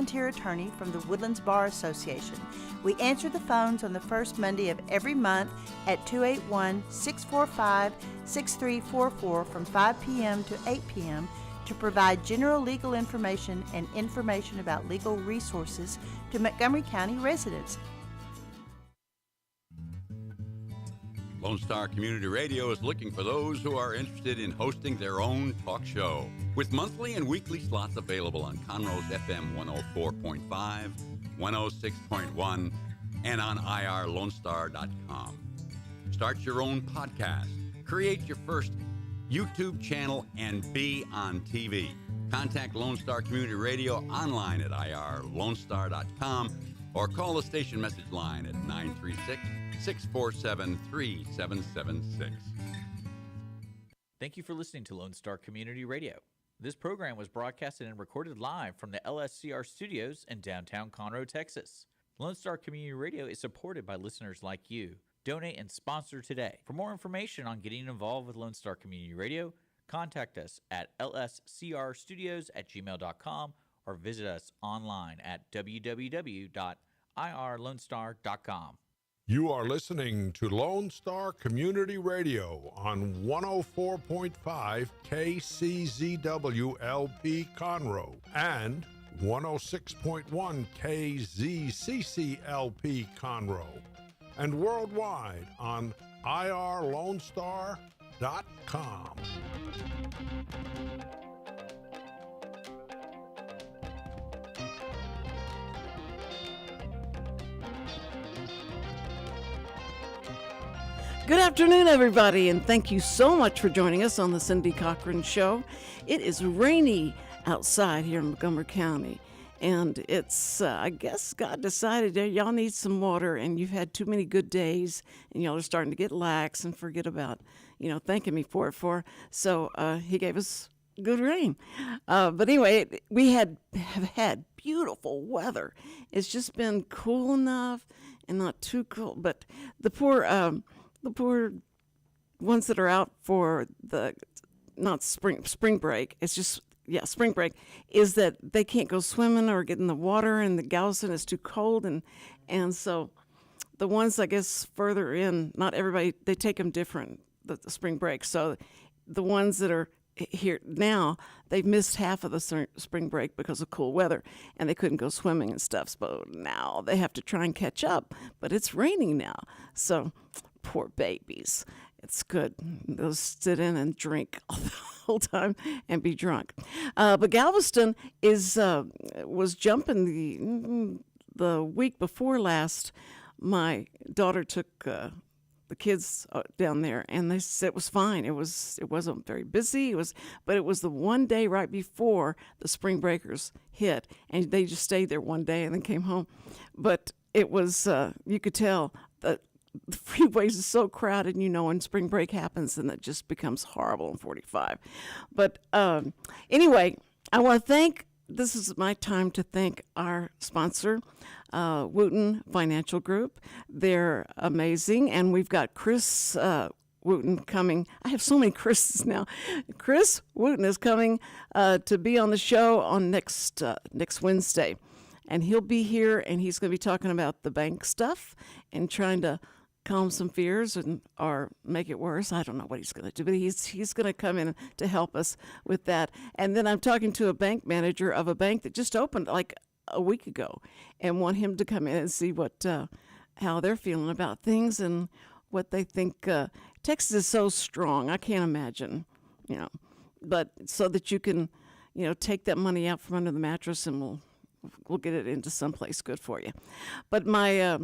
volunteer attorney from the Woodlands Bar Association. We answer the phones on the first Monday of every month at 281-645-6344 from 5 p.m. to 8 p.m. to provide general legal information and information about legal resources to Montgomery County residents. Lone Star Community Radio is looking for those who are interested in hosting their own talk show, with monthly and weekly slots available on Conroe's FM 104.5, 106.1, and on irlonestar.com. Start your own podcast, create your first YouTube channel, and be on TV. Contact Lone Star Community Radio online at irlonestar.com or call the station message line at 936-647-3776. Thank you for listening to Lone Star Community Radio. This program was broadcasted and recorded live from the LSCR studios in downtown Conroe, Texas. Lone Star Community Radio is supported by listeners like you. Donate and sponsor today. For more information on getting involved with Lone Star Community Radio, contact us at lscrstudios@gmail.com or visit us online at www.irlonestar.com. You are listening to Lone Star Community Radio on 104.5 KCZW-LP Conroe and 106.1 KZCC-LP Conroe, and worldwide on irlonestar.com. Good afternoon, everybody, and thank you so much for joining us on the Cindy Cochran Show. It is rainy outside here in Montgomery County, and it's, I guess God decided that y'all need some water, and you've had too many good days, and y'all are starting to get lax and forget about, thanking me for it. So he gave us good rain. But anyway, we have had beautiful weather. It's just been cool enough and not too cool, but the poor ones that are out for the, not spring break, it's just, spring break, is that they can't go swimming or get in the water, and the Galveston is too cold, and so the ones, I guess, further in, not everybody, they take them different, the spring break. So the ones that are here now, they've missed half of the spring break because of cool weather, and they couldn't go swimming and stuff. So now they have to try and catch up, but it's raining now, so poor babies. It's good. They'll sit in and drink all the whole time and be drunk. But Galveston was jumping the week before last. My daughter took the kids down there, and they said it was fine. It wasn't very busy. But it was the one day right before the spring breakers hit, and they just stayed there one day and then came home. But it was you could tell that the freeways are so crowded, when spring break happens, and it just becomes horrible in 45. But anyway, I want to this is my time to thank our sponsor, Wootton Financial Group. They're amazing, and we've got Chris Wootton coming. I have so many Chris's now. Chris Wootton is coming to be on the show on next Wednesday. And he'll be here, and he's going to be talking about the bank stuff and trying to calm some fears or make it worse. I don't know what he's going to do, but he's going to come in to help us with that. And then I'm talking to a bank manager of a bank that just opened like a week ago, and want him to come in and see how they're feeling about things and what they think. Texas is so strong, I can't imagine, but so that you can, take that money out from under the mattress, and we'll get it into someplace good for you. But my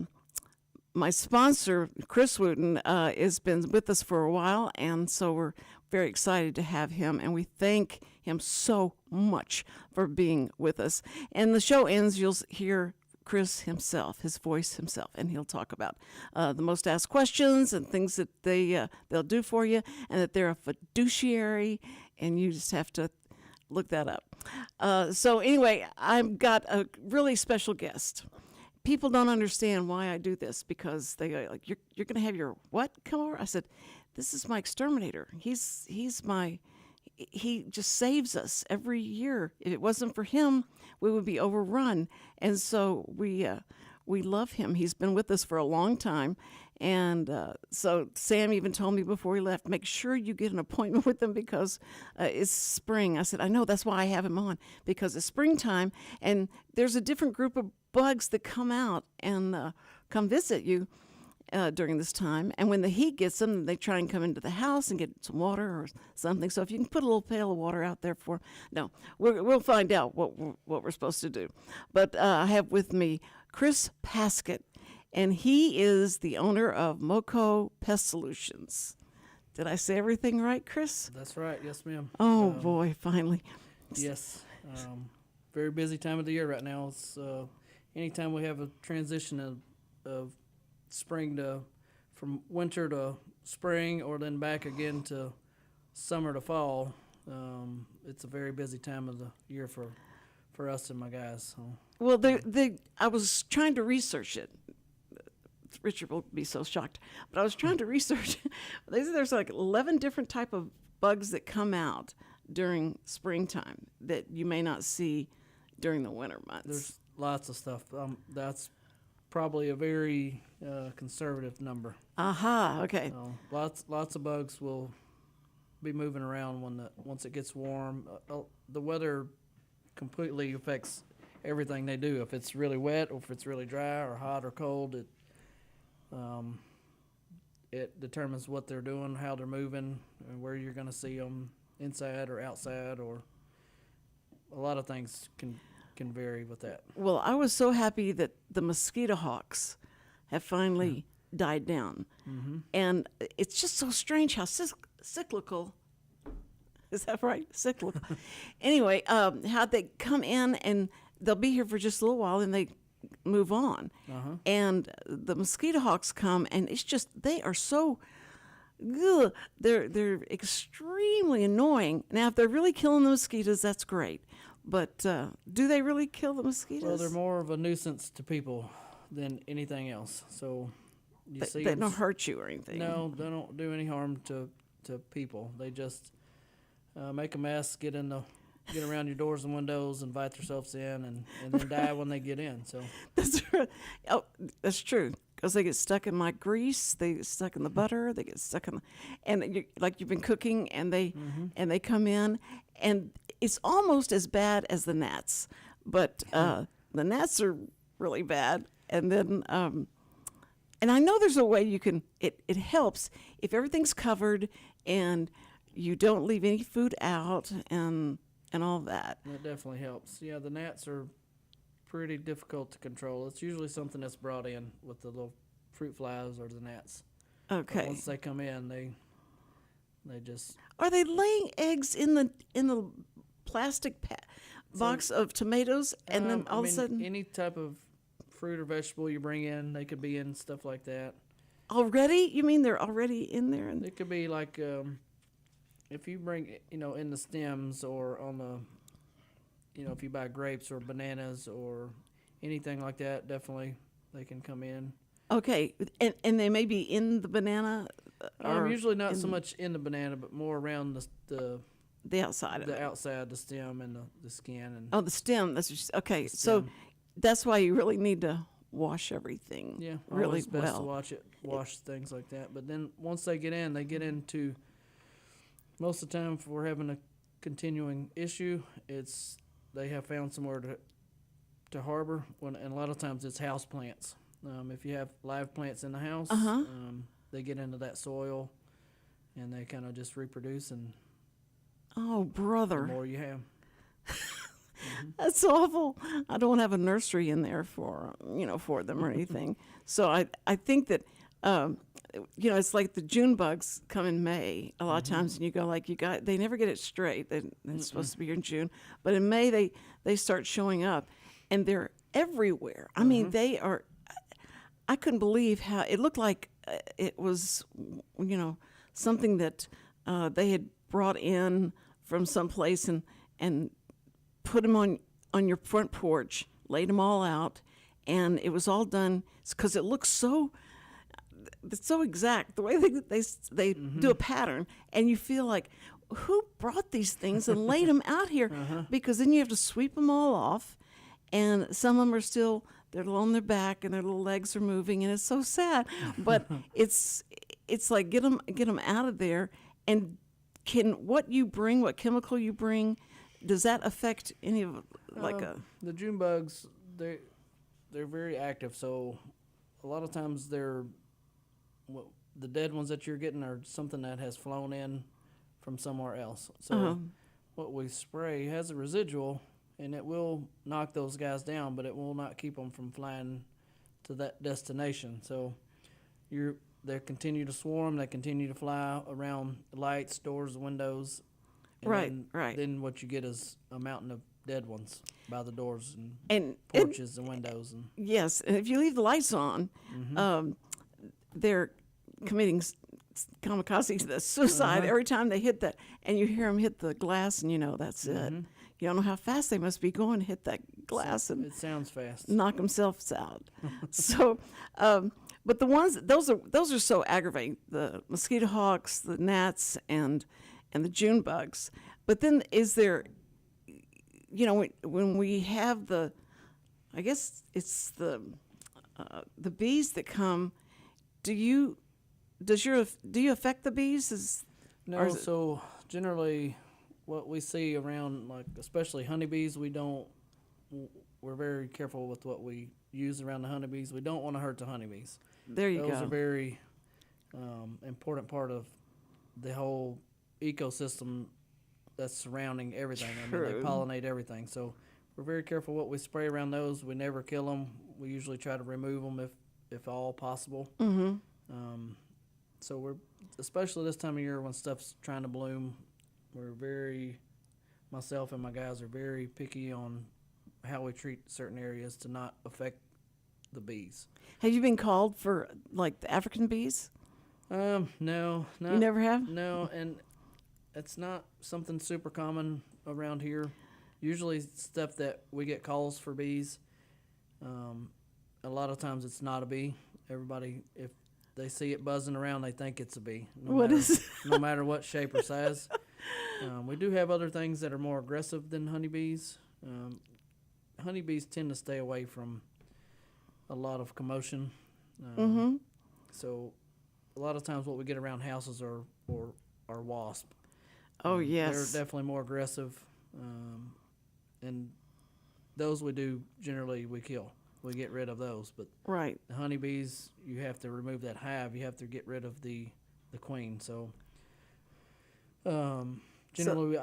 sponsor, Chris Wootton, has been with us for a while, and so we're very excited to have him, and we thank him so much for being with us. And the show ends, you'll hear Chris himself, his voice himself, and he'll talk about the most asked questions and things that they'll do for you, and that they're a fiduciary, and you just have to look that up. So anyway, I've got a really special guest. People don't understand why I do this, because they go like, you're going to have your what come over? I said, this is my exterminator. He's he just saves us every year. If it wasn't for him, we would be overrun. And so we love him. He's been with us for a long time. And so Sam even told me before he left, make sure you get an appointment with him because it's spring. I said, I know, that's why I have him on, because it's springtime and there's a different group of bugs that come out and come visit you during this time. And when the heat gets them, they try and come into the house and get some water or something. So if you can put a little pail of water out there for, no, we'll find out what we're supposed to do. But I have with me Chris Pasket, and he is the owner of Mo Co Pest Solutions. Did I say everything right, Chris? That's right. Yes, ma'am. Oh, boy, finally. Yes. Very busy time of the year right now. It's anytime we have a transition of spring from winter to spring, or then back again to summer to fall. It's a very busy time of the year for us and my guys. So. Well, I was trying to research it. Richard will be so shocked, but I was trying to research. There's like 11 different type of bugs that come out during springtime that you may not see during the winter months. There's lots of stuff. That's probably a very conservative number. Aha, okay. Lots of bugs will be moving around once it gets warm. The weather completely affects everything they do. If it's really wet, or if it's really dry, or hot or cold, it determines what they're doing, how they're moving, and where you're going to see them, inside or outside, or a lot of things can vary with that. Well, I was so happy that the mosquito hawks have finally died down. Mm-hmm. And it's just so strange how cyclical, is that right? Cyclical. Anyway, how they come in and they'll be here for just a little while and they move on. Uh-huh. And the mosquito hawks come and it's just, they are so, ugh, they're extremely annoying. Now, if they're really killing the mosquitoes, that's great. But do they really kill the mosquitoes? Well, they're more of a nuisance to people than anything else. So they don't hurt you or anything. No, they don't do any harm to people. They just make a mess, get around your doors and windows, invite themselves in, and then die when they get in. So that's right. Oh, that's true. Because they get stuck in my grease, they get stuck in the butter, they get stuck in, like you've been cooking, and they come in, and it's almost as bad as the gnats, but the gnats are really bad. And then, and I know there's a way you can. It helps if everything's covered and you don't leave any food out and all that. That definitely helps. Yeah, the gnats are pretty difficult to control. It's usually something that's brought in with the little fruit flies or the gnats. Okay. But once they come in, they just. Are they laying eggs in the plastic box of tomatoes, and then all of a sudden any type of fruit or vegetable you bring in, they could be in stuff like that. Already? You mean they're already in there? It could be like if you bring in the stems or on the. If you buy grapes or bananas or anything like that, definitely they can come in. Okay, and they may be in the banana? Usually not so much in the banana, but more around the outside of it. The outside, the stem, and the skin. The stem. That's just, okay, stem. So that's why you really need to wash everything. Yeah, really best well. to wash things like that. But then once they get into, most of the time if we're having a continuing issue, they have found somewhere to harbor, and a lot of times it's house plants. If you have live plants in the house, they get into that soil, and they kind of just reproduce, and oh, brother, the more you have. That's awful. I don't have a nursery in there for them or anything. So I think that it's like the June bugs come in May a lot of times, and you go like they never get it straight. They're supposed to be here in June, but in May they start showing up, and they're everywhere. I mean, they are. I couldn't believe how it looked like it was, something that they had brought in from someplace and put them on your front porch, laid them all out, and it was all done because it looks so. It's so exact the way they do a pattern, and you feel like who brought these things and laid them out here? Because then you have to sweep them all off, and some of them are still, they're on their back and their little legs are moving, and it's so sad. But it's like get them out of there. And what you bring, what chemical you bring, does that affect any of the June bugs? They're very active, so a lot of times the dead ones that you're getting are something that has flown in from somewhere else. So what we spray has a residual, and it will knock those guys down, but it will not keep them from flying to that destination. So they continue to swarm, they continue to fly around lights, doors, windows. And then what you get is a mountain of dead ones by the doors and porches and windows. And yes, and if you leave the lights on, they're committing kamikaze, the suicide every time they hit that, and you hear them hit the glass, and you know that's it. You don't know how fast they must be going to hit that glass and it sounds fast. Knock themselves out. So, but those are so aggravating. The mosquito hawks, the gnats, and the June bugs. But then is there, when we have I guess it's the bees that come. Do you affect the bees? No. So generally, what we see around, like especially honeybees, we're very careful with what we use around the honeybees. We don't want to hurt the honeybees. There you go. Those are very important part of the whole ecosystem that's surrounding everything. I mean, they pollinate everything. So we're very careful what we spray around those. We never kill them. We usually try to remove them if all possible. So we're, especially this time of year when stuff's trying to bloom, myself and my guys are very picky on how we treat certain areas to not affect the bees. Have you been called for like the African bees? No. You never have? No, and it's not something super common around here. Usually stuff that we get calls for bees, a lot of times it's not a bee. Everybody, if they see it buzzing around, they think it's a bee. No matter what shape or size. We do have other things that are more aggressive than honeybees. Honeybees tend to stay away from a lot of commotion. So a lot of times what we get around houses are wasp. Oh, yes. They're definitely more aggressive. And those we kill. We get rid of those. But right. The honeybees, you have to remove that hive. You have to get rid of the queen. So generally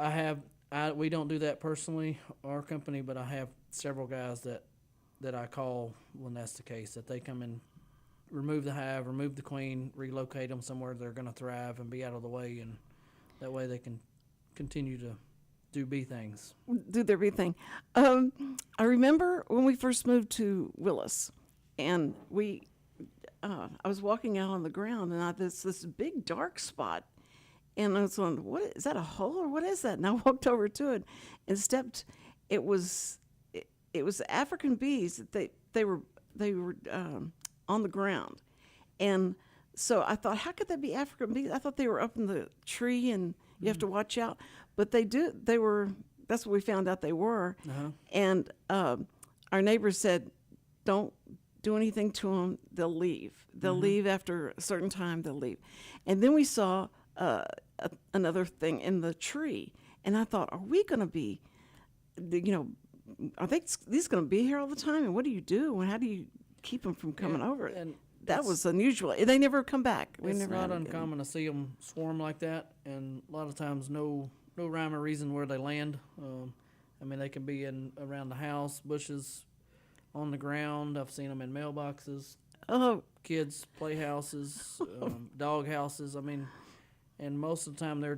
we don't do that personally, our company, but I have several guys that I call when that's the case, that they come and remove the hive, remove the queen, relocate them somewhere they're going to thrive and be out of the way, and that way they can continue to do bee things. Do their bee thing. I remember when we first moved to Willis, and I was walking out on the ground, and this big dark spot, and I was going, "What is that? A hole or what is that?" And I walked over to it and stepped. It was African bees. They were on the ground, and so I thought, how could that be African bees? I thought they were up in the tree, and you have to watch out. But they were. That's what we found out they were. And our neighbors said, "Don't do anything to them. They'll leave. They'll leave after a certain time. They'll leave." And then we saw another thing in the tree, and I thought, "Are we going to be, are these going to be here all the time? And what do you do? And how do you keep them from coming over?" And that was unusual. They never come back. It's not uncommon to see them swarm like that, and a lot of times no rhyme or reason where they land. They can be around the house, bushes, on the ground. I've seen them in mailboxes, kids' playhouses, dog houses. And most of the time they were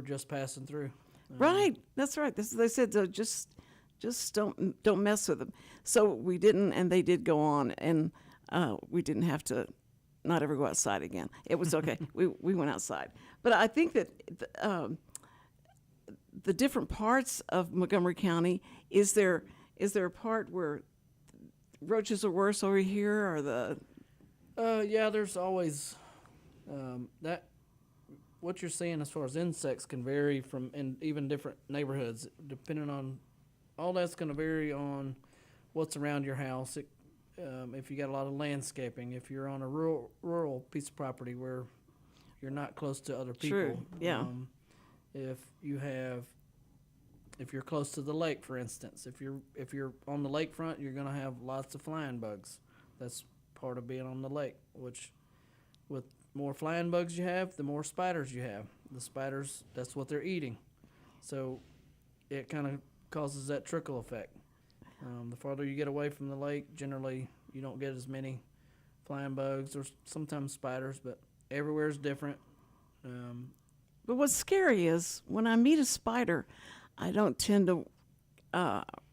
just passing through. Right, that's right. They said just don't mess with them. So we didn't, and they did go on, and we didn't have to not ever go outside again. It was okay. we went outside. But I think that the different parts of Montgomery County, is there a part where roaches are worse over here, or the? Yeah, there's always that. what you're seeing as far as insects can vary from in even different neighborhoods, depending on all that's going to vary on what's around your house. If you got a lot of landscaping, if you're on a rural piece of property where you're not close to other people. True, yeah. If you're close to the lake, for instance, if you're on the lakefront, you're going to have lots of flying bugs. That's part of being on the lake, which with more flying bugs you have, the more spiders you have. The spiders, that's what they're eating. So it kind of causes that trickle effect. The farther you get away from the lake, generally you don't get as many flying bugs or sometimes spiders, but everywhere is different. But what's scary is when I meet a spider, I don't tend to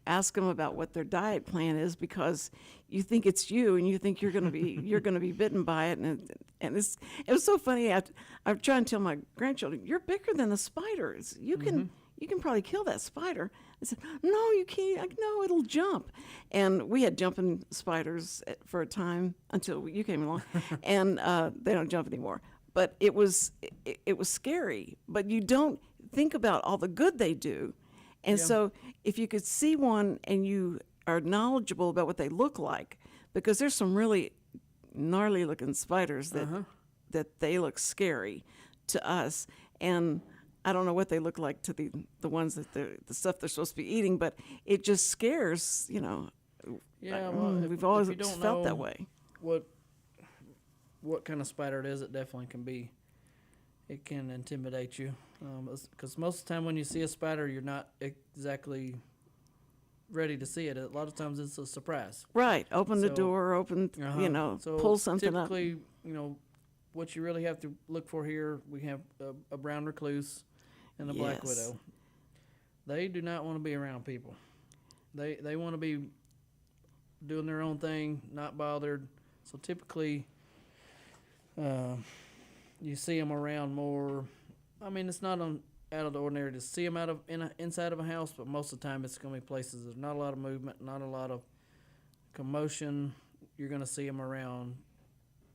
ask them about what their diet plan is, because you think it's you and you think you're going to be bitten by it, and it was so funny. I'm trying to tell my grandchildren, you're bigger than the spiders. You can probably kill that spider. I said, no, you can't. No, it'll jump. And we had jumping spiders for a time until you came along, and they don't jump anymore. But it was scary. But you don't think about all the good they do. And so if you could see one and you are knowledgeable about what they look like, because there's some really gnarly looking spiders that they look scary to us. And I don't know what they look like to the ones that the stuff they're supposed to be eating, but it just scares, Yeah, we've always if you don't felt know that way. What kind of spider it is, it definitely it can intimidate you. Because most of the time when you see a spider, you're not exactly ready to see it. A lot of times it's a surprise. Right. Open the door, So pull something up. typically, what you really have to look for here, we have a brown recluse and a black Yes. widow. They do not want to be around people. They want to be doing their own thing, not bothered. So typically, you see them around more. I mean, it's not out of the ordinary to see them inside of a house, but most of the time it's going to be places there's not a lot of movement, not a lot of commotion. You're going to see them around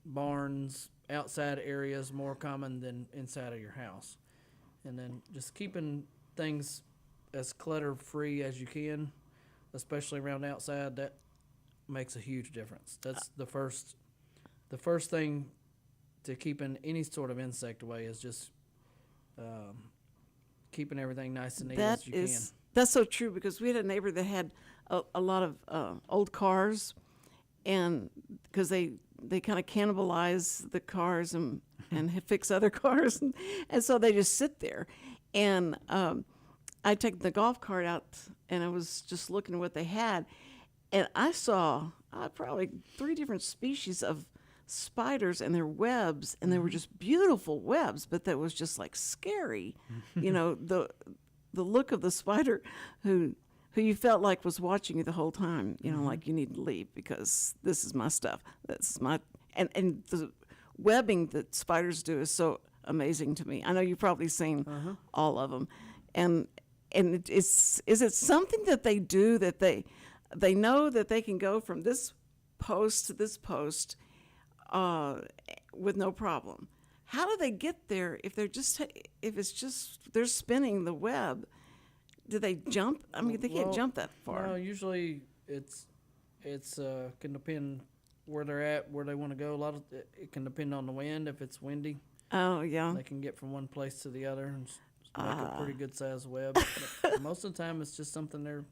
barns, outside areas, more common than inside of your house. And then just keeping things as clutter-free as you can, especially around outside, that makes a huge difference. That's the first thing to keeping any sort of insect away is just keeping everything nice and neat as you can. That's so true, because we had a neighbor that had a lot of old cars, and because they kind of cannibalize the cars and fix other cars, and so they just sit there. And I took the golf cart out, and I was just looking at what they had, and I saw probably 3 different species of spiders and their webs, and they were just beautiful webs, but that was just like scary. The look of the spider who you felt like was watching you the whole time, like you need to leave because this is my stuff. This is my and the webbing that spiders do is so amazing to me. I know you've probably seen all of them, and is it something that they do that they know that they can go from this post to this post with no problem? How do they get there if it's just they're spinning the web? Do they jump? I mean, they can't jump that far. No, usually it's can depend where they're at, where they want to go. A lot of it can depend on the wind. If it's windy, Oh yeah. they can get from one place to the other and make a pretty good sized web. But most of the time, it's just something they're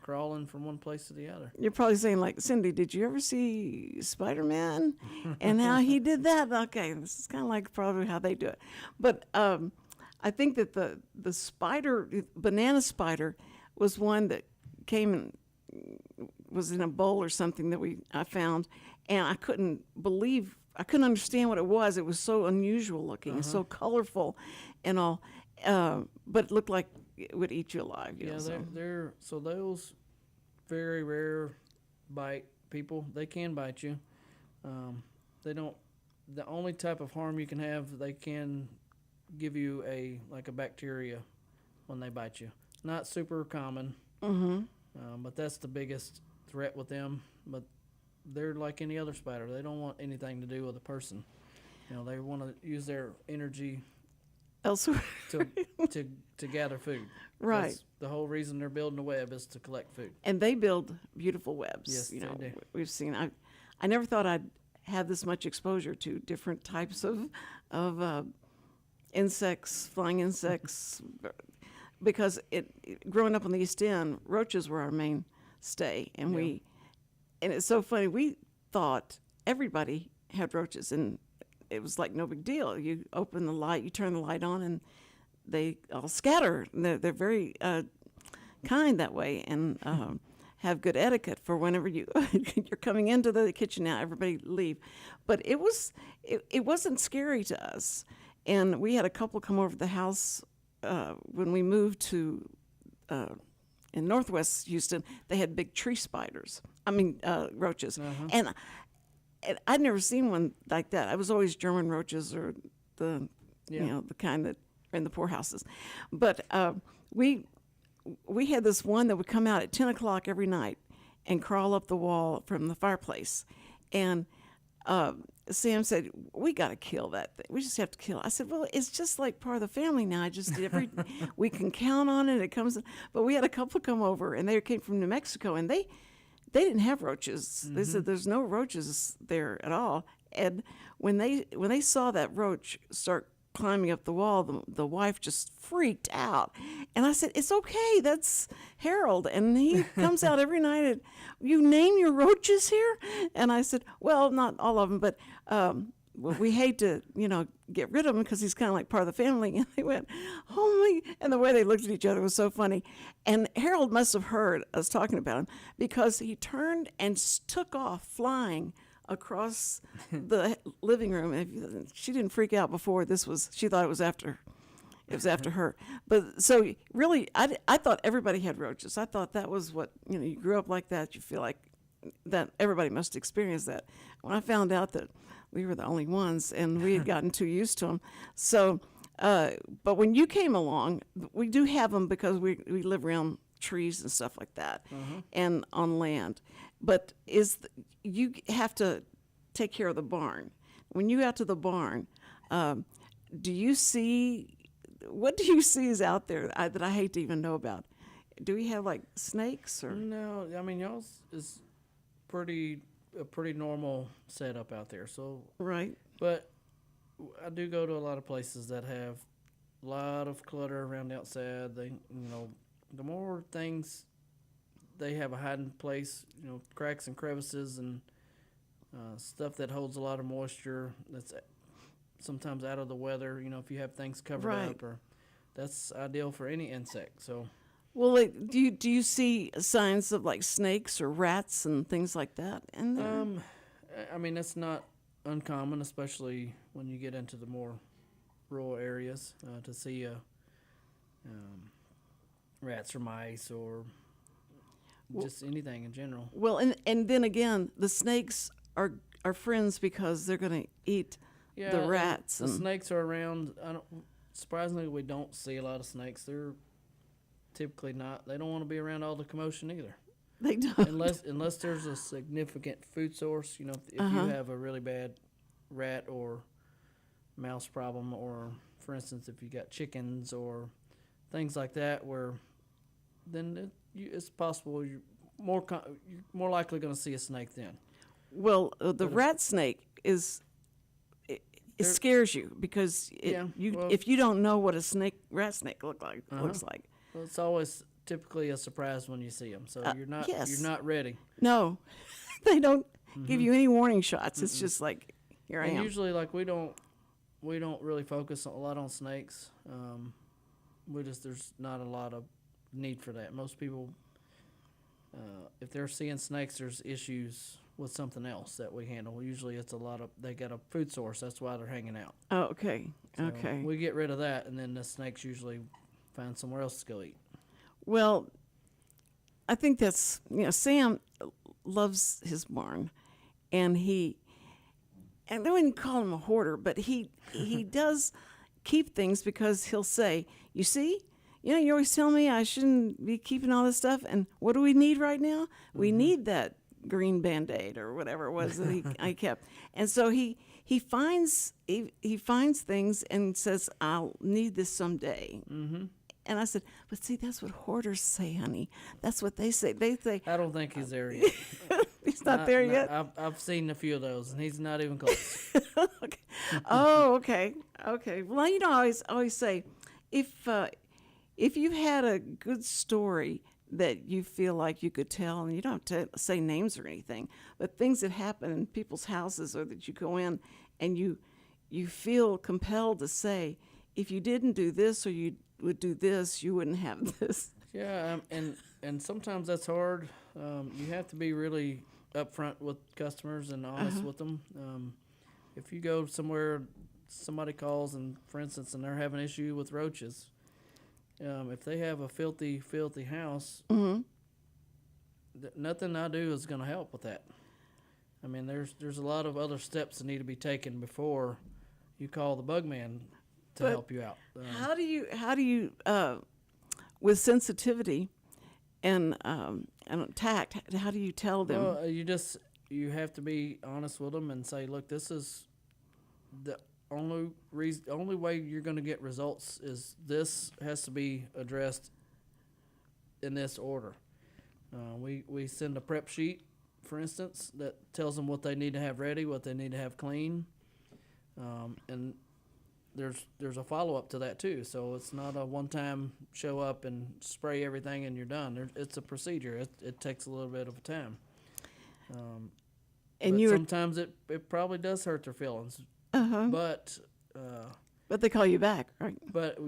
crawling from one place to the other. You're probably saying, like, Cindy, did you ever see Spider-Man and how he did that? Okay, this is kind of like probably how they do it. But I think that the spider, banana spider, was one that came and was in a bowl or something that I found, and I couldn't understand what it was. It was so unusual looking and so colorful and all, but it looked like it would eat you alive. Yeah, so those very rare bite people. They can bite you. They don't. The only type of harm you can have, they can give you a bacteria when they bite you. Not super common, but that's the biggest threat with them. But they're like any other spider. They don't want anything to do with a person. They want to use their energy elsewhere. to to gather food. Right. That's the whole reason they're building a web is to collect food. And they build beautiful webs. Yes, you they know, do. we've seen. I never thought I'd have this much exposure to different types of insects, flying insects, because growing up on the East End, roaches were our mainstay, and and it's so funny. We thought everybody had roaches, and it was like no big deal. You open the light, you turn the light on, and they all scatter. They're very kind that way, and have good etiquette for whenever you're coming into the kitchen. Now everybody leave, but it wasn't scary to us. And we had a couple come over to the house when we moved to in Northwest Houston. They had big tree spiders. Roaches, and I'd never seen one like that. I was always German roaches or the kind that are in the poorhouses, but we had this one that would come out at 10 o'clock every night and crawl up the wall from the fireplace. And Sam said, we got to kill that thing. We just have to kill it. I said, well, it's just like part of the family now. We can count on it. It comes. But we had a couple come over, and they came from New Mexico, and they didn't have roaches. They said there's no roaches there at all. And when they saw that roach start climbing up the wall, the wife just freaked out. And I said, it's okay, that's Harold, and he comes out every night and, you name your roaches here? And I said, well, not all of them, but we hate to get rid of him because he's kind of like part of the family. And they went, oh my, and the way they looked at each other was so funny. And Harold must have heard us talking about him, because he turned and took off flying across the living room. And she didn't freak out before she thought it was after her. But so really, I thought everybody had roaches. I thought that was what, you grew up like that. You feel like that everybody must experience that. When I found out that we were the only ones and we had gotten too used to them. So, but when you came along, we do have them because we live around trees and stuff like that, and on land. But you have to take care of the barn. When you out to the barn, what do you see is out there that I hate to even know about? Do we have like snakes or? No, I mean y'all's is a pretty normal setup out there. So right. But I do go to a lot of places that have a lot of clutter around the outside. They, the more things they have a hiding place, cracks and crevices and stuff that holds a lot of moisture. That's sometimes out of the weather. If you have things covered up, or that's ideal for any insect. So, well, do you see signs of like snakes or rats and things like that in there? I mean, that's not uncommon, especially when you get into the more rural areas, to see rats or mice or just anything in general. Well, and then again, the snakes are friends because they're going to eat the rats. The snakes are around. Surprisingly, we don't see a lot of snakes. They're typically not. They don't want to be around all the commotion either. They don't. Unless there's a significant food source. If you have a really bad rat or mouse problem, or for instance, if you got chickens or things like that, where then it's possible you're more likely going to see a snake then. Well, the rat snake it scares you because if you don't know what a rat snake looks like. Well, it's always typically a surprise when you see them, so you're not ready. No, they don't give you any warning shots. It's just like here I am. Usually, like we don't really focus a lot on snakes. There's not a lot of need for that. Most people, if they're seeing snakes, there's issues with something else that we handle. Usually it's they got a food source. That's why they're hanging out. Oh, okay. So okay. We get rid of that, and then the snakes usually find somewhere else to go eat. Well, I think that's, Sam loves his barn, and I wouldn't call him a hoarder, but he does keep things because he'll say, you see, you always tell me I shouldn't be keeping all this stuff, and what do we need right now? We need that green Band-Aid or whatever it was that I kept. And so he finds things and says, I'll need this someday. Mm-hmm. And I said, but see, that's what hoarders say, honey. That's what they say. They say, I don't think he's there yet. he's not there yet? I've seen a few of those, and he's not even close. Okay. Oh, okay. Okay. Well, you know, I always say, if you've had a good story that you feel like you could tell, and you don't have to say names or anything, but things that happen in people's houses or that you go in and you feel compelled to say, if you didn't do this or you would do this, you wouldn't have this. Yeah, and sometimes that's hard. You have to be really upfront with customers and honest with them. If you go somewhere, somebody calls and, for instance, and they're having an issue with roaches, if they have a filthy house, nothing I do is going to help with that. I mean, there's a lot of other steps that need to be taken before you call the bug man to help you out. How do you with sensitivity and tact, how do you tell them? Well, you have to be honest with them and say, look, this is the only way you're going to get results is this has to be addressed in this order. We send a prep sheet, for instance, that tells them what they need to have ready, what they need to have clean, and there's a follow-up to that too. So it's not a one-time show up and spray everything and you're done. It's a procedure. It takes a little bit of time. And sometimes it probably does hurt their feelings. But they call you back, right? But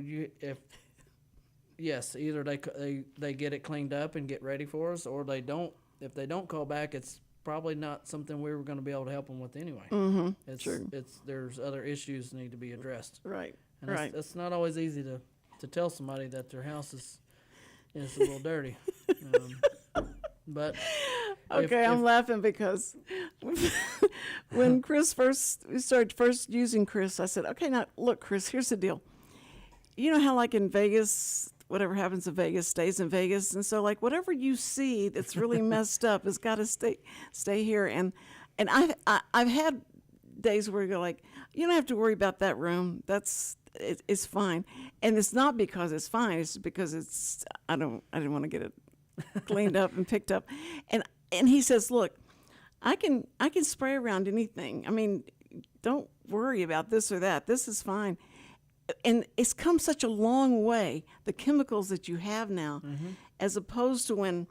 either they get it cleaned up and get ready for us, or they don't. If they don't call back, it's probably not something we were going to be able to help them with anyway. Mm-hmm. Sure. There's other issues that need to be addressed. Right. And right. It's not always easy to tell somebody that their house is a little dirty. But okay, I'm laughing because when Chris we started using Chris, I said, okay, now look, Chris, here's the deal. You know how like in Vegas, whatever happens in Vegas stays in Vegas, and so like whatever you see that's really messed up has got to stay here. And I've had days where you go like, you don't have to worry about that room. It's fine, and it's not because it's fine. It's because I didn't want to get it cleaned up and picked up, and he says, look, I can spray around anything. I mean, don't worry about this or that. This is fine. And it's come such a long way, the chemicals that you have now, as opposed to when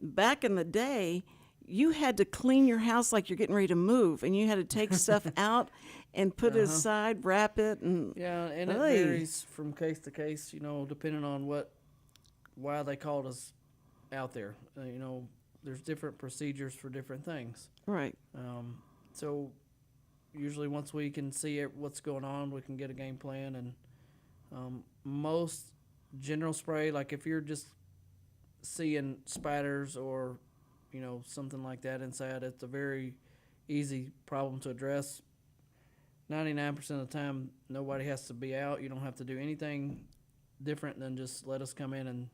back in the day, you had to clean your house like you're getting ready to move, and you had to take stuff out and put it aside, wrap it, and it varies from case to case, depending on why they called us out there. There's different procedures for different things. Right. So usually once we can see what's going on, we can get a game plan. And most general spray, like if you're just seeing spiders or, something like that inside, it's a very easy problem to address. 99% of the time, nobody has to be out. You don't have to do anything different than just let us come in and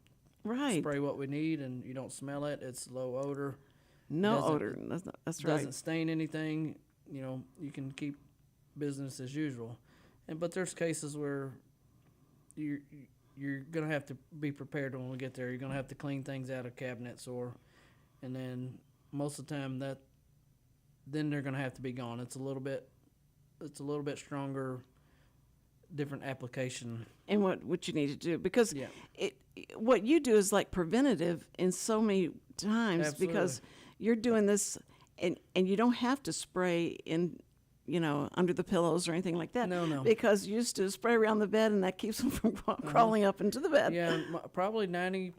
spray what we need, and you don't smell it. It's low odor. No odor. That's right. Doesn't stain anything. You can keep business as usual. But there's cases where you're going to have to be prepared when we get there. You're going to have to clean things out of cabinets, and then most of the time then they're going to have to be gone. It's a little bit stronger, different application. And what you need to do, because what you do is like preventative in so many times. Absolutely. Because you're doing this and you don't have to spray in under the pillows or anything like that. No. Because you used to spray around the bed, and that keeps them from crawling up into the bed. Yeah, probably maybe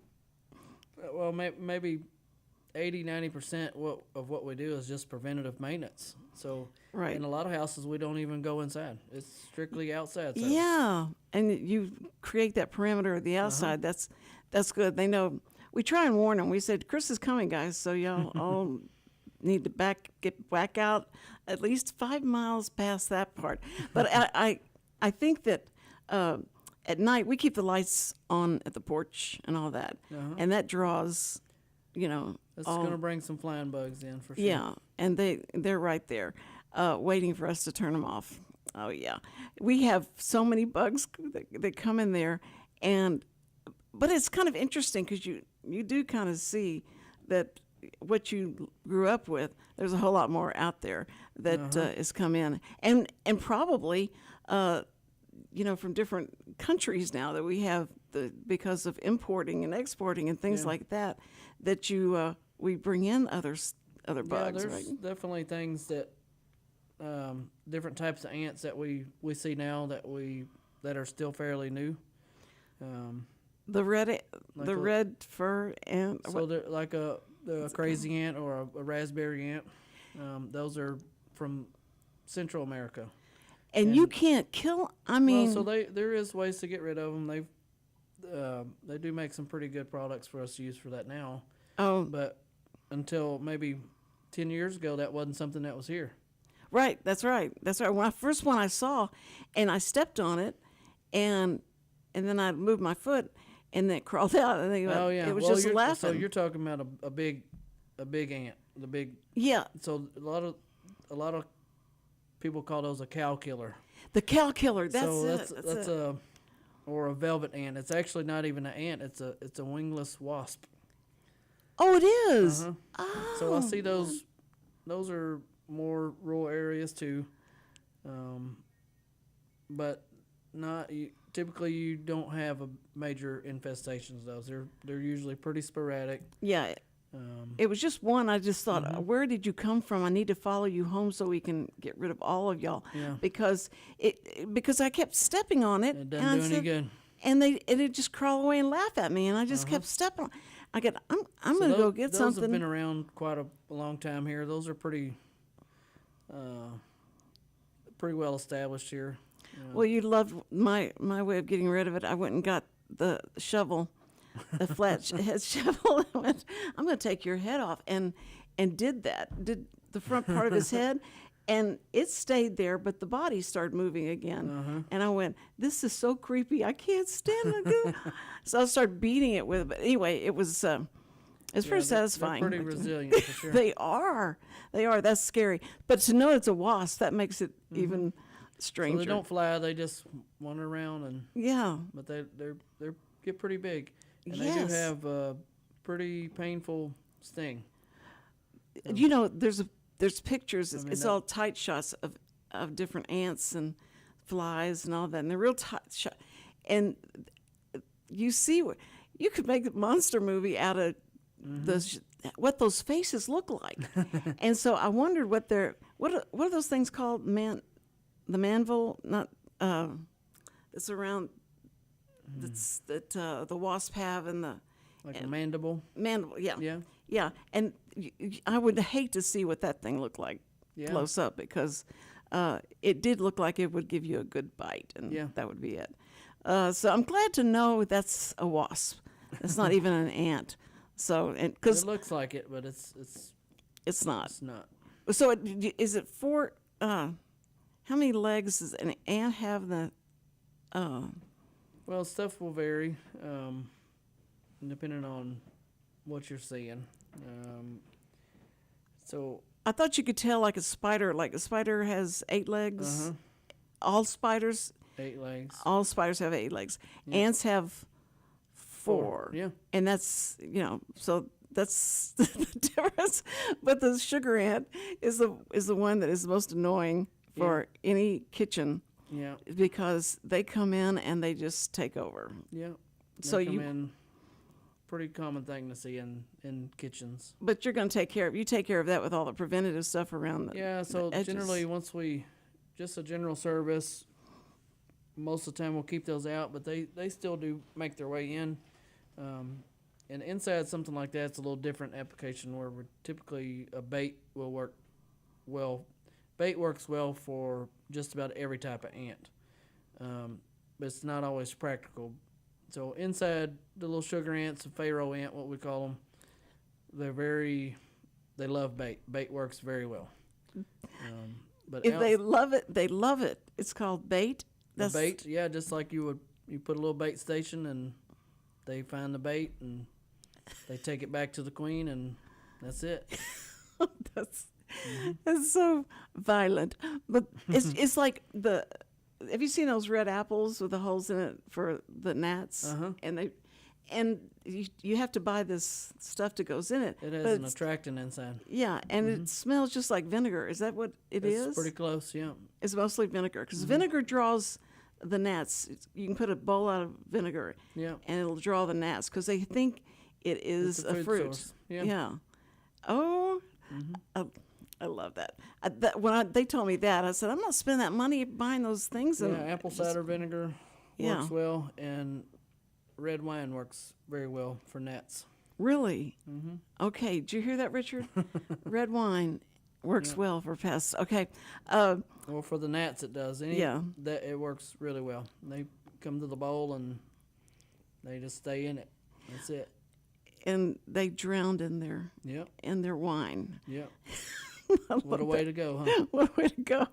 80-90% of what we do is just preventative maintenance. So in a lot of houses, we don't even go inside. It's strictly outside. So. Yeah, and you create that perimeter of the outside. That's good. They know. We try and warn them. We said, Chris is coming, guys, so y'all all need to get back out at least 5 miles past that part. But I think that at night we keep the lights on at the porch and all that, and that draws It's all- going to bring some flying bugs in for sure. Yeah, and they're right there, waiting for us to turn them off. Oh yeah, we have so many bugs that come in there, but it's kind of interesting because you do kind of see that what you grew up with. There's a whole lot more out there that has come in, and probably from different countries now that we have because of importing and exporting and things like that we bring in other bugs. There's right? definitely things that different types of ants that we see now that are still fairly new. The red Like the a- red fur ant. So they're like the crazy ant or a raspberry ant. Those are from Central America. And you can't kill. I mean, so there is ways to get rid of them. They do make some pretty good products for us to use for that now. oh, But until maybe 10 years ago, that wasn't something that was here. right. That's right. That's right. When first one I saw, and I stepped on it, and then I moved my foot, and then it crawled out. And Oh yeah, it was well, just laughing. So you're talking about a big ant, the big. Yeah, So a lot of people call those a cow killer. the cow killer. That's so it. that's or a velvet ant. It's actually not even an ant. It's a wingless wasp. Oh, it is. Uh-huh. Oh, So I see those. Those are more rural areas too, but not typically. You don't have a major infestations of those. They're usually pretty sporadic. yeah. It was just one. I just thought, where did you come from? I need to follow you home so we can get rid of all of y'all. Yeah. Because I kept stepping on it. It and doesn't I do any said- good. And it'd just crawl away and laugh at me, and I just kept stepping. I get, I'm So gonna go get those something. have been around quite a long time here. Those are pretty well established here. Well, you loved my way of getting rid of it. I went and got the shovel, the flat head shovel. I went, I'm going to take your head off, and did that. Did the front part of his head, and it stayed there, but the body started moving again. And I went, this is so creepy. I can't stand it. So I started beating it with it. But anyway, it was it's pretty satisfying. They're pretty resilient for sure. They are. That's scary. But to know it's a wasp, that makes it even stranger. So they don't fly; they just wander around, Yeah. but they get pretty big, and they Yes. do have a pretty painful sting. There's pictures. It's, mean, it's all tight shots of different ants and flies and all that, and they're real tight shot. And you see, you could make a monster movie out of what those faces look like. And so I wondered what are those things called? The manville, not that's around that the wasp have and the Like a mandible. mandible. Yeah. Yeah. Yeah, and I would hate to see what that thing looked like Yeah. close up because it did look like it would give you a good bite, and Yeah. that would be it. So I'm glad to know that's a wasp. It's not even an ant. So, and because It looks like it, but it's it's not. it's not. So is it four? How many legs does an ant have? Well, stuff will vary depending on what you're seeing. So I thought you could tell like a spider. Like a spider has 8 legs. All spiders 8 legs. All spiders have 8 legs. Ants have 4. Yeah. And that's, so that's the difference. But the sugar ant is the one that is most annoying for any kitchen Yeah. because they come in and they just take over. Yeah. So They come you- in, pretty common thing to see in kitchens. But you're going to take care of that with all the preventative stuff around the Yeah, so the edges. generally once just a general service, most of the time we'll keep those out, but they still do make their way in. And inside something like that, it's a little different application where typically a bait will work well. Bait works well for just about every type of ant, but it's not always practical. So inside the little sugar ants, the pharaoh ant, what we call them, they love bait. Bait works very well. But If they love it, they love it. It's called bait. the bait, yeah, just like you put a little bait station and they find the bait and they take it back to the queen, and that's it. That's that's so violent. But it's like the. Have you seen those red apples with the holes in it for the gnats? And you have to buy this stuff that goes in it. It but has an it's- attractant inside. Yeah, and it smells just like vinegar. Is that what it is? It's pretty close, yeah. It's mostly vinegar because vinegar draws the gnats. You can put a bowl out of vinegar, Yeah. and it'll draw the gnats because they think it is It's a a food fruit. source. Yeah. Oh, I love that. They told me that, I said I'm not spending that money buying those things. Yeah, And apple just- cider vinegar Yeah. works well, and red wine works very well for gnats. Really? Okay. Did you hear that, Richard? Red wine works well for pests. Okay. Well, for the gnats, it does. Yeah. That it works really well. They come to the bowl and they just stay in it. That's it. And they drowned in Yep. their wine. Yep. I What a love way that. to go, huh? What a way to go.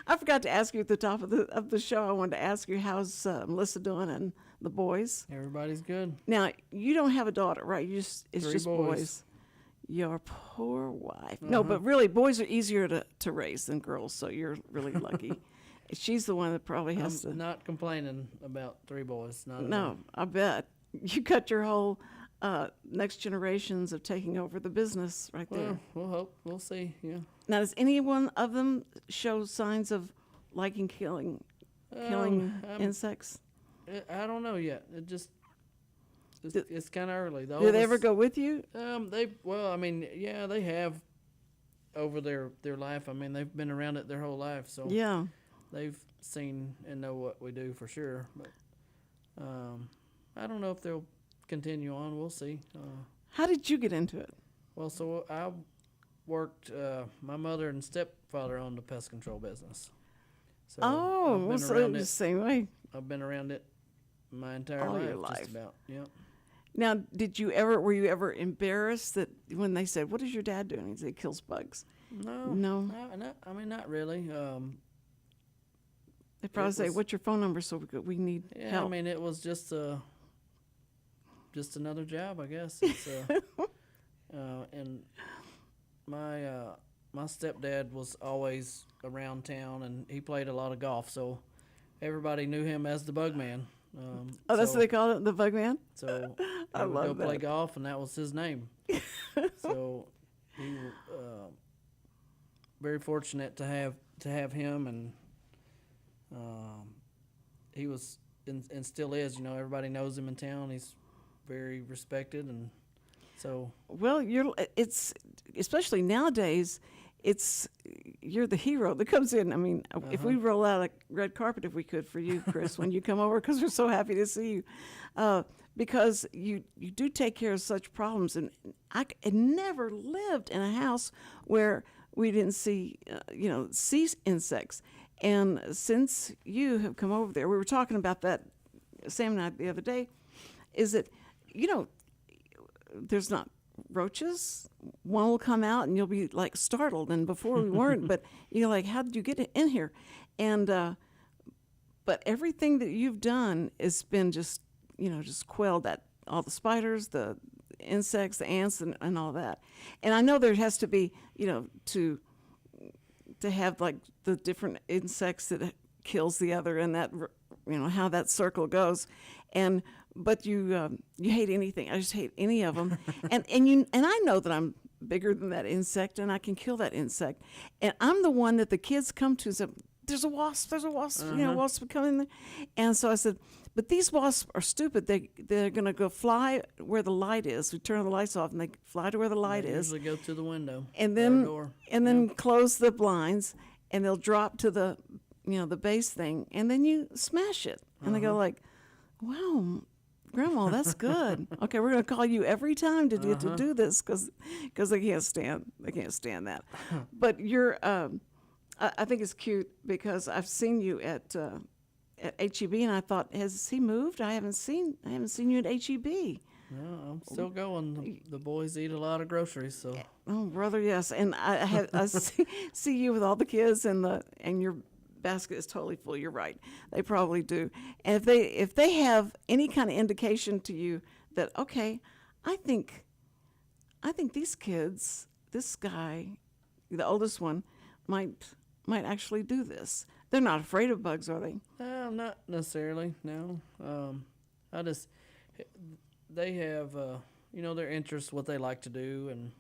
I forgot to ask you at the top of the show. I wanted to ask you how's Melissa doing and the boys. Everybody's good. Now you don't have a daughter, right? It's Three just boys. Your poor wife. No, but really, boys are easier to raise than girls, so you're really lucky. She's the one that probably has I'm to. not complaining about three boys. Not at all. No, I bet you got your whole next generations of taking over the business right there. Well, we'll hope. We'll see. Yeah. Now, does any one of them show signs of liking killing insects? I don't know yet. It's kind of early. Do they ever go with you? I mean, yeah, they have over their life. I mean, they've been around it their whole life, so Yeah. they've seen and know what we do for sure. But I don't know if they'll continue on. We'll see. How did you get into it? Well, so I worked. My mother and stepfather owned a pest control business. So Oh, I've well, been so around it was the it. same way. I've been around it my entire All life, your life. just about. Yep. Now, were you ever embarrassed that when they said, "What is your dad doing?" He said, "He kills bugs." No. No. I mean, not really. They probably It say, was- "What's your phone number?" So we need Yeah, help. I mean, it was just another job, I guess. It's, and my stepdad was always around town, and he played a lot of golf, so everybody knew him as the Bug Man. Oh, that's so, what they call it, the bug man. So I he would love go play that. golf, and that was his name. So he very fortunate to have him, and he was and still is. You know, everybody knows him in town. He's very respected, and so Well, it's especially nowadays. You're the hero that comes in. I mean, if we roll out a red carpet, if we could for you, Chris, when you come over, because we're so happy to see you, because you do take care of such problems. And I never lived in a house where we didn't see insects. And since you have come over there, we were talking about that, Sam and I, the other day, is that there's not roaches. One will come out and you'll be like startled, and before we weren't, but you're like, how did you get in here? And but everything that you've done has been just quelled that, all the spiders, the insects, the ants, and all that. And I know there has to be to have like the different insects that kills the other, and that how that circle goes. But you hate anything. I just hate any of them. and I know that I'm bigger than that insect, and I can kill that insect. And I'm the one that the kids come to and say, "There's a wasp. There's a wasp. Wasps would come in there." And so I said, "But these wasps are stupid. They're gonna go fly where the light is. We turn the lights off, and they fly to where the light they is, usually go to the window and or then door. close the blinds, and they'll drop to the the base thing, and then you smash it, and they go like, wow." Grandma, that's good. Okay, we're gonna call you every time to get to do this because they can't stand that. But you're, I think it's cute because I've seen you at HEB, and I thought, has he moved? I haven't seen you at HEB. No, I'm still going. The boys eat a lot of groceries, so Oh, brother, yes. And I see you with all the kids, and your basket is totally full. You're right. They probably do. And if they have any kind of indication to you that okay, I think these kids, this guy, the oldest one, might actually do this. They're not afraid of bugs, are they? Not necessarily. No. I just they have their interests, what they like to do, and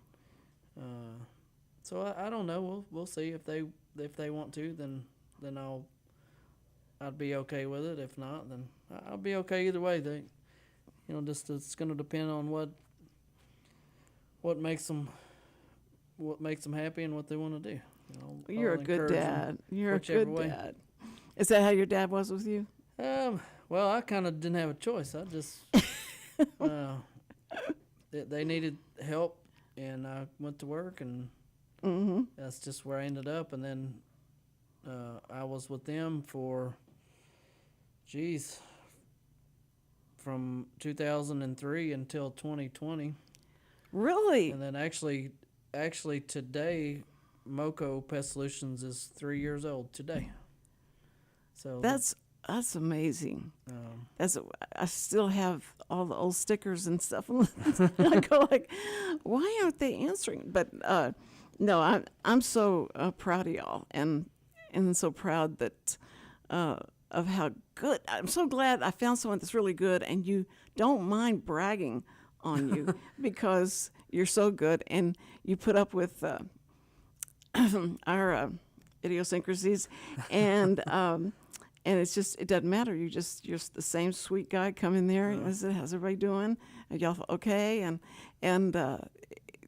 so I don't know. We'll see if they want to, then I'd be okay with it. If not, then I'll be okay either way. Just it's going to depend on what makes them happy and what they want to do. You're a good dad. You're a whichever good way. dad. Is that how your dad was with you? Well, I kind of didn't have a choice. I just they needed help, and I went to work, and that's just where I ended up. And then I was with them for, from 2003 until 2020. Really? And then actually today, Mo Co Pest Solutions is 3 years old today. So That's amazing. I still have all the old stickers and stuff. I go like, why aren't they answering? But no, I'm so proud of y'all, and so proud that of how good. I'm so glad I found someone that's really good, and you don't mind bragging on you because you're so good, and you put up with our idiosyncrasies, and it's just, it doesn't matter. You're the same sweet guy. Come in there. How's everybody doing? And y'all okay? And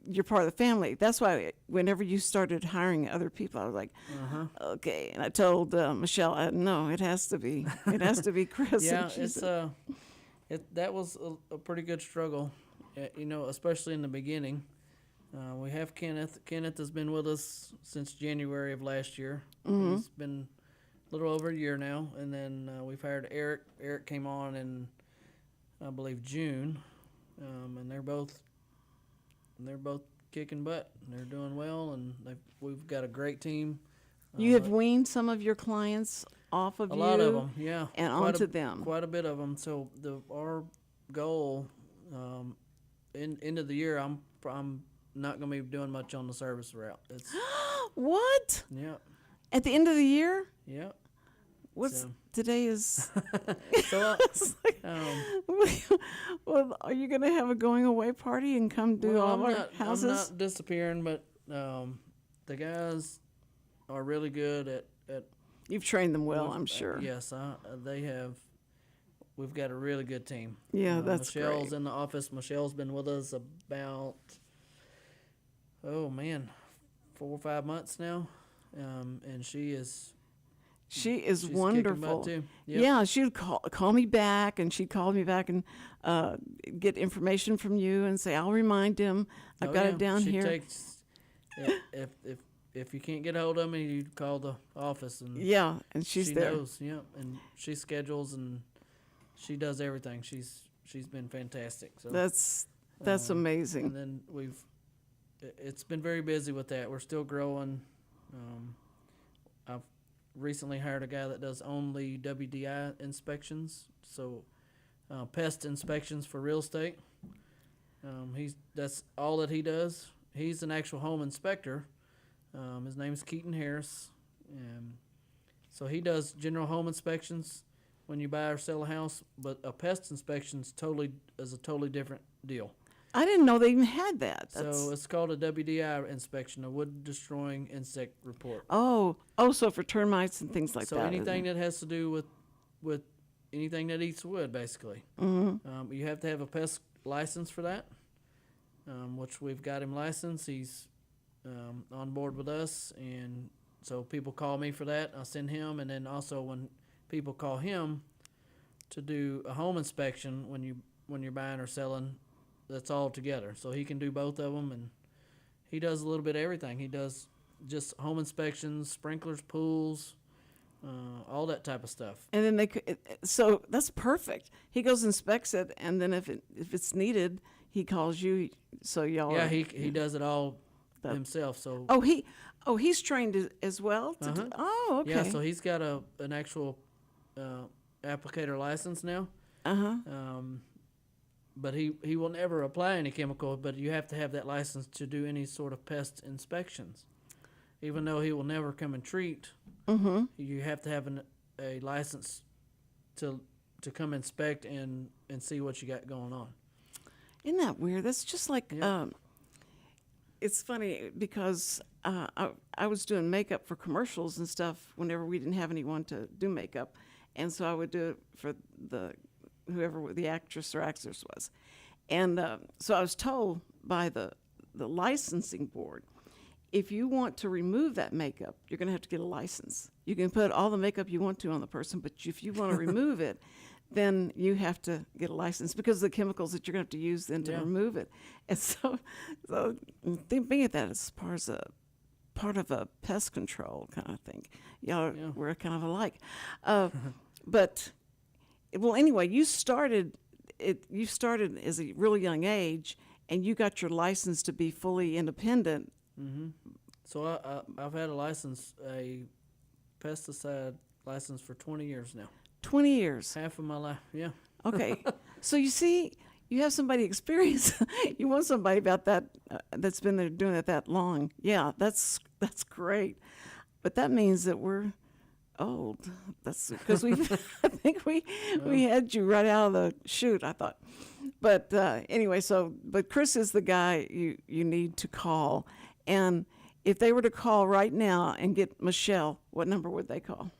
you're part of the family. That's why whenever you started hiring other people, I was like, okay. And I told Michelle, no, it has to be Chris. Yeah, And she it's said, that was a pretty good struggle, especially in the beginning. We have Kenneth. Kenneth has been with us since January of last year. He's been a little over a year now, and then we've hired Eric. Eric came on in, I believe, June, and they're both kicking butt. They're doing well, and we've got a great team. you have weaned some of your clients off of A you. lot of them, yeah, and onto them. Quite a bit of them. So our goal, end of the year, I'm not going to be doing much on the service route. It's What? Yep. At the end of the year? Yep. Today is. So Well, are you going to have a going away party and come do all of our houses? I'm not disappearing, but the guys are really good at. You've trained them well, I'm sure. Yes, they have. We've got a really good team. Yeah, that's Michelle's great. in the office. Michelle's been with us about, 4 or 5 months now, and she is she's wonderful. kicking butt too. Yep. Yeah, she'd call me back, and she'd call me back and get information from you and say, I'll remind him. I've got it down she here. Takes, if you can't get a hold of me, you call the office, and Yeah, and she's she there. knows. Yeah, and she schedules and she does everything. She's been fantastic. So That's amazing. And then it's been very busy with that. We're still growing. I've recently hired a guy that does only WDI inspections, so pest inspections for real estate. That's all that he does. He's an actual home inspector. His name is Keaton Harris. So he does general home inspections when you buy or sell a house, but a pest inspection is a totally different deal. I didn't know they even had that. So it's called a WDI inspection, a wood destroying insect report. So for termites and things like So that. anything that has to do with anything that eats wood, basically. You have to have a pest license for that, which we've got him licensed. He's on board with us, and so people call me for that. I send him, and then also when people call him to do a home inspection when you're buying or selling, that's all together. So he can do both of them, and he does a little bit of everything. He does just home inspections, sprinklers, pools, all that type of stuff. And then so that's perfect. He goes and inspects it, and then if it's needed, he calls you. So y'all. Yeah, he does it all himself. So he's trained as well. Okay. yeah, so he's got an actual applicator license now. but he will never apply any chemical. But you have to have that license to do any sort of pest inspections. Even though he will never come and treat, you have to have a license to come inspect and see what you got going on. Isn't that weird? That's just like, Yeah. It's funny because I was doing makeup for commercials and stuff whenever we didn't have anyone to do makeup. And so I would do it for whoever the actress or actress was. And so I was told by the licensing board, if you want to remove that makeup, you're going to have to get a license. You can put all the makeup you want to on the person, but if you want to remove it, then you have to get a license because of the chemicals that you're going to have to use then to remove it. And so thinking of that as part of a pest control kind of thing. We're kind of alike. But, well, anyway, you started as a really young age, and you got your license to be fully independent. Mm-hmm. So I've had a pesticide license for 20 years now. 20 years. Half of my life, yeah. Okay. So you see, you have somebody experienced. You want somebody about that that's been there doing it that long. Yeah, that's great. But that means that we're old. That's because I think we had you right out of the chute, I thought. But anyway, but Chris is the guy you need to call. And if they were to call right now and get Michelle, what number would they call?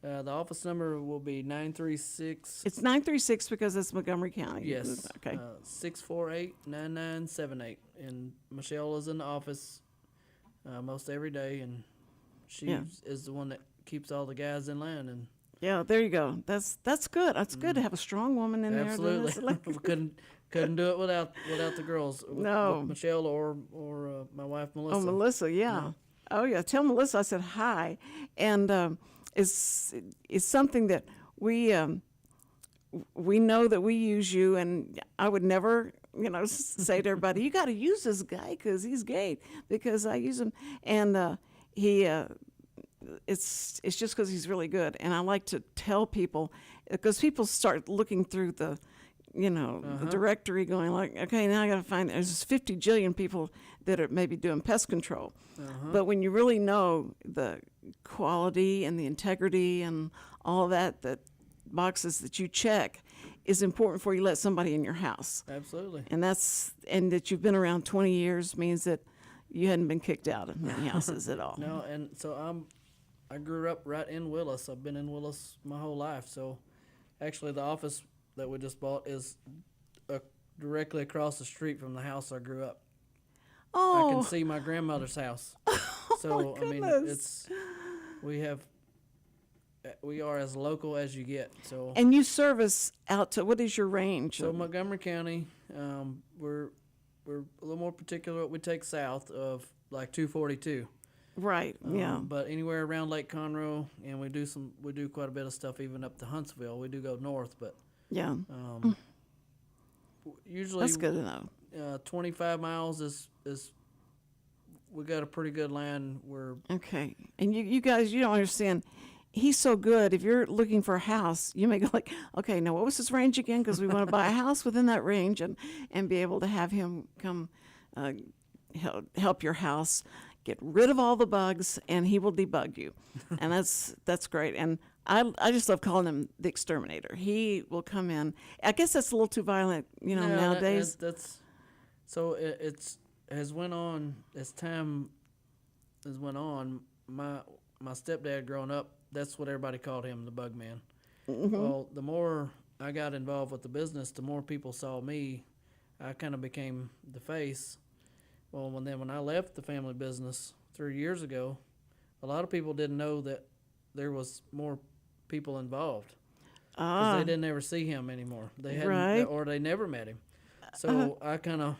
The office number will be 936. It's 936 because it's Montgomery County. Yes. Okay. 648-9978. And Michelle is in the office most every day, and she is the one that keeps all the guys in line. And yeah, there you go. That's good. That's good to have a strong woman in absolutely. there. Absolutely. We couldn't do it without the girls. With Michelle or my wife Melissa. Oh, Melissa, yeah. Oh, yeah. Tell Melissa I said hi. And it's something that we know that we use you, and I would never, say to everybody, you got to use this guy because he's gay, because I use him. And it's just because he's really good. And I like to tell people, because people start looking through the directory going like, okay, now I got to find, there's 50 jillion people that are maybe doing pest control. But when you really know the quality and the integrity and all that boxes that you check is important before you let somebody in your house. Absolutely. And that you've been around 20 years means that you hadn't been kicked out of many houses at all. No, and so I grew up right in Willis. I've been in Willis my whole life. So actually the office that we just bought is directly across the street from the house I grew up. Oh. I can see my grandmother's house. So I mean, we are as local as you get. So and you service out to, what is your range? So Montgomery County, we're a little more particular. We take south of like 242. Right. Yeah. But anywhere around Lake Conroe, and we do quite a bit of stuff even up to Huntsville. We do go north, but yeah. Usually that's good to know. 25 miles is we got a pretty good land. We're okay. And you guys, you don't understand. He's so good. If you're looking for a house, you may go like, okay, now what was his range again? Because we want to buy a house within that range and be able to have him come help your house get rid of all the bugs, and he will debug you. And that's great. And I just love calling him the exterminator. He will come in. I guess that's a little too violent, nowadays. That's so it's has went on as time has went on. My stepdad growing up, that's what everybody called him, the bug man. Mm-hmm. Well, the more I got involved with the business, the more people saw me. I kind of became the face. Well, when I left the family business 3 years ago, a lot of people didn't know that there was more people involved because they didn't ever see him anymore. They hadn't, or they never met him. So I kind of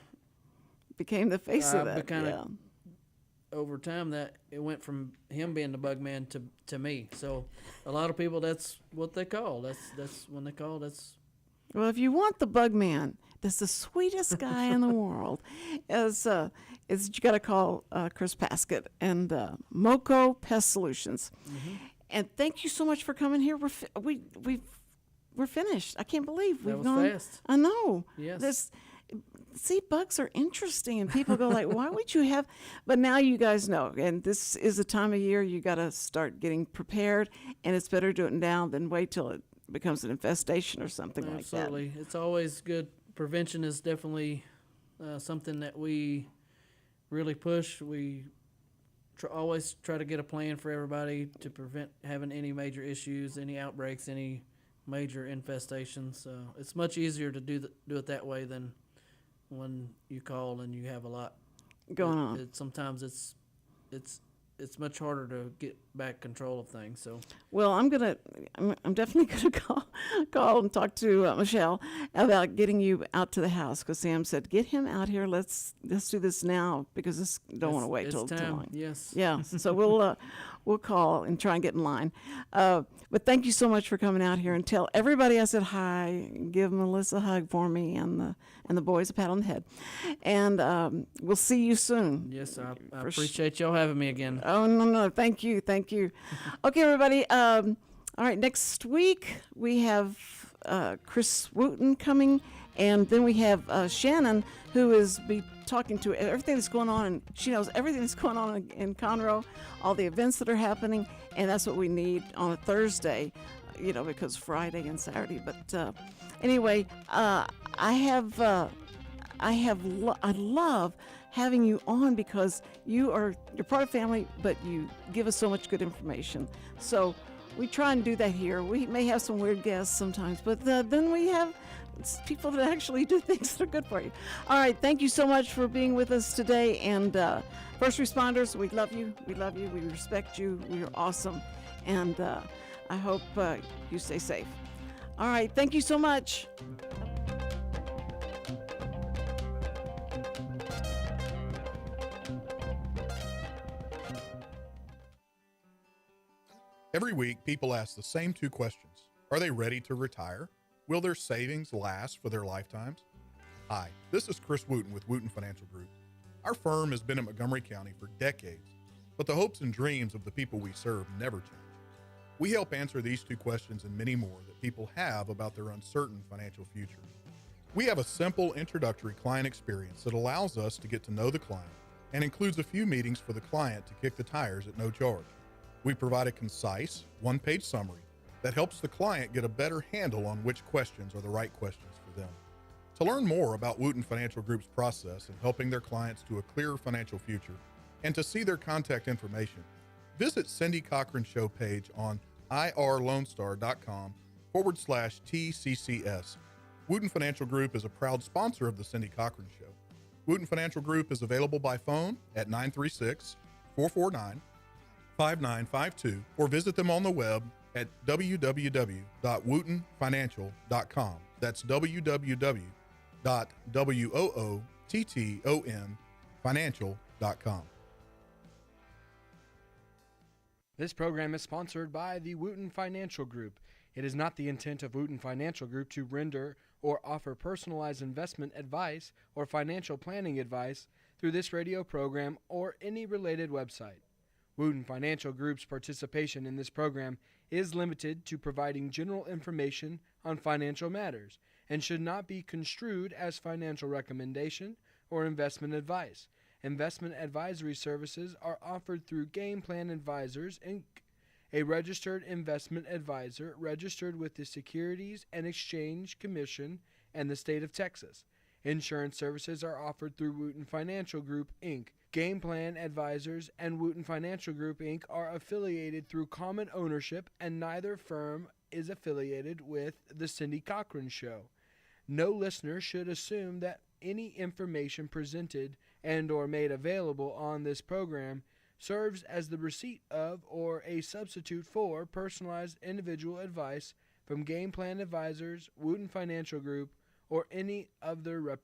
became the face of that. Over time, that it went from him being the bug man to me. So a lot of people, that's what they call. That's when they call. Well, if you want the bug man, that's the sweetest guy in the world. Is you got to call Chris Pasket and Mo Co Pest Solutions. Mm-hmm. And thank you so much for coming here. we're finished. I can't believe That we've was gone. fast. I know. Yes. See, bugs are interesting, and people go like, "Why would you have?" But now you guys know, and this is the time of year you got to start getting prepared, and it's better do it now than wait till it becomes an infestation or something like that. Absolutely. It's always good. Prevention is definitely something that we really push. We always try to get a plan for everybody to prevent having any major issues, any outbreaks, any major infestations. So it's much easier to do it that way than when you call and you have a lot Going on. Sometimes it's much harder to get back control of things. So Well, I'm definitely gonna call and talk to Michelle about getting you out to the house, because Sam said get him out here. Let's do this now, because this don't want to wait it's till too time. long. Yes. Yeah, so we'll call and try and get in line. But thank you so much for coming out here, and tell everybody I said hi. Give Melissa a hug for me, and the boys a pat on the head. And we'll see you soon. Yes, I For appreciate y'all having me again. Oh, no, thank you. Okay, everybody. All right, next week we have Chris Wootton coming, and then we have Shannon, who is be talking to everything that's going on, and she knows everything that's going on in Conroe, all the events that are happening, and that's what we need on a Thursday, because Friday and Saturday. But anyway, I love having you on, because you're part of family, but you give us so much good information. So we try and do that here. We may have some weird guests sometimes, but then we have people that actually do things that are good for you. All right, thank you so much for being with us today. And first responders, we love you. We respect you. You're awesome. And I hope you stay safe. All right, thank you so much. Every week, people ask the same two questions. Are they ready to retire? Will their savings last for their lifetimes? Hi, this is Chris Wootton with Wootton Financial Group. Our firm has been in Montgomery County for decades, but the hopes and dreams of the people we serve never change. We help answer these two questions and many more that people have about their uncertain financial future. We have a simple introductory client experience that allows us to get to know the client and includes a few meetings for the client to kick the tires at no charge. We provide a concise, one-page summary that helps the client get a better handle on which questions are the right questions for them. To learn more about Wootton Financial Group's process in helping their clients to a clearer financial future and to see their contact information, visit Cindy Cochran's show page on irlonestar.com/TCCS. Wootton Financial Group is a proud sponsor of the Cindy Cochran Show. Wootton Financial Group is available by phone at 936-449-5952 or visit them on the web at www.woottonfinancial.com. That's www.woottonfinancial.com. This program is sponsored by the Wootton Financial Group. It is not the intent of Wootton Financial Group to render or offer personalized investment advice or financial planning advice through this radio program or any related website. Wootton Financial Group's participation in this program is limited to providing general information on financial matters and should not be construed as financial recommendation or investment advice. Investment advisory services are offered through Game Plan Advisors, Inc., a registered investment advisor registered with the Securities and Exchange Commission and the state of Texas. Insurance services are offered through Wootton Financial Group, Inc. Game Plan Advisors and Wootton Financial Group, Inc. are affiliated through common ownership, and neither firm is affiliated with The Cindy Cochran Show. No listener should assume that any information presented and or made available on this program serves as the receipt of or a substitute for personalized individual advice from Game Plan Advisors, Wootton Financial Group, or any of their